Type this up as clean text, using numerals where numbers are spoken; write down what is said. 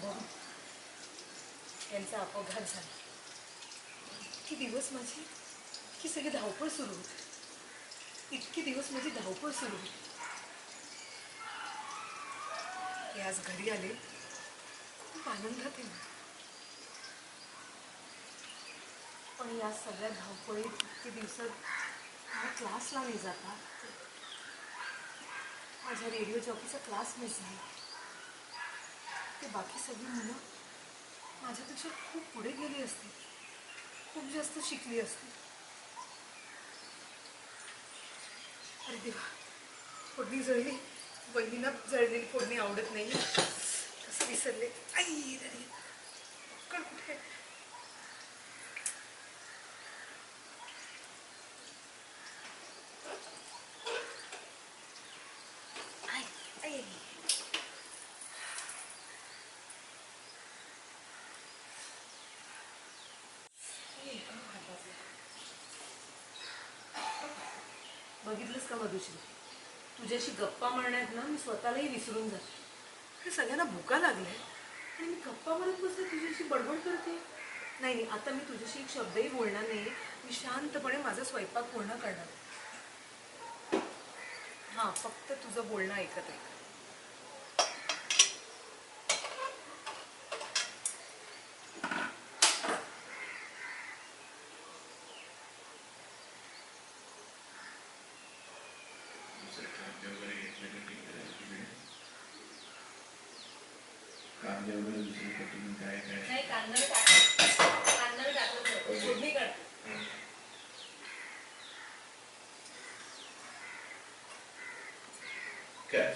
भाऊ यांचा अपघात झाला. इतके दिवस माझी की सगळी धावपळ सुरू होती. इतके दिवस माझी धावपळ सुरू होती. ते आज घरी आले, खूप आनंदात आहे. पण या सगळ्या धावपळीत इतके दिवसात मला क्लासला नाही जाता. माझ्या रेडिओ जॉकीचा क्लास मिस झाला. ते बाकी सगळी मुलं माझ्यापेक्षा खूप पुढे गेली असती, खूप जास्त शिकली असती. अरे देवा, फोडणी जळली. बहिणीला जळलेली फोडणी आवडत नाही. कसं विसरले. आई रे, कण कुठे? आई आई बघितलंस का मधुश्री, तुझ्याशी गप्पा मारण्यात ना मी स्वतःलाही विसरून जाते. हे सगळ्यांना भुका लागल्या आणि मी गप्पा मारत बसले, तुझ्याशी बडबड करते. नाही नाही, आता मी तुझ्याशी एक शब्दही बोलणार नाही. मी शांतपणे माझा स्वयंपाक पूर्ण करणार. हां, फक्त तुझं बोलणं ऐकत आहे. कांदे वगैरे दुसरी कटिंग काय काय नाही, कांदा टाकलं फोडणी काढ. काय